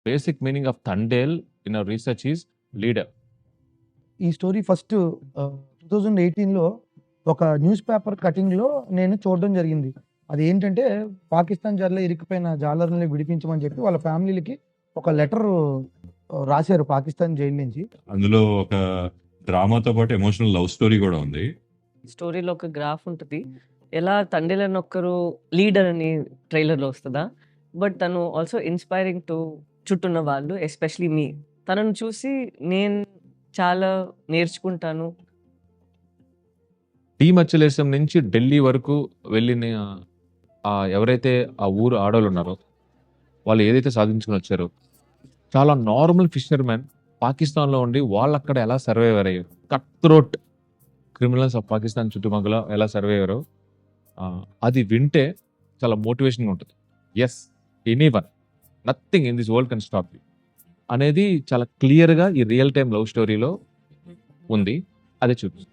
Basic meaning of Thandel in our research is leader. ఈ story first 2018లో ఒక news paper కటింగ్‌లో నేను చూడడం జరిగింది. అదేంటంటే పాకిస్తాన్ జైల్‌లో ఇరుక్కుపోయిన జాలర్లని విడిపించమని చెప్పి వాళ్ళ ఫ్యామిలీలకి ఒక లెటర్ రాశారు పాకిస్తాన్ జైలు నుంచి. అందులో ఒక డ్రామాతో పాటు ఎమోషనల్ లవ్ స్టోరీ కూడా ఉంది. స్టోరీలో ఒక గ్రాఫ్ ఉంటుంది. ఎలా తండ్రి అని ఒక్కరు లీడర్ అని ట్రైలర్‌లో వస్తదా? బట్ తను ఆల్సో ఇన్‌స్పైరింగ్ టు చుట్టూన్న వాళ్ళు, ఎస్పెషల్లీ మీ. తనను చూసి నేను చాలా నేర్చుకుంటాను. టీమచ్చలేశం నుంచి ఢిల్లీ వరకు వెళ్ళిన ఎవరైతే ఆ ఊరు ఆడవాళ్ళు ఉన్నారో వాళ్ళు ఏదైతే సాధించుకుని వచ్చారో, చాలా నార్మల్ ఫిషర్మెన్ పాకిస్తాన్లో ఉండి వాళ్ళు అక్కడ ఎలా సర్వైవర్ అయ్యారు, cut throat criminals of Pakistan చుట్టుపక్కల ఎలా సర్వైవరో అది వింటే చాలా మోటివేషన్గా ఉంటుంది. Yes, anyone, nothing in this world can stop you అనేది చాలా క్లియర్గా ఈ రియల్ టైమ్ లవ్ స్టోరీలో ఉంది. అదే చూపిస్తుంది.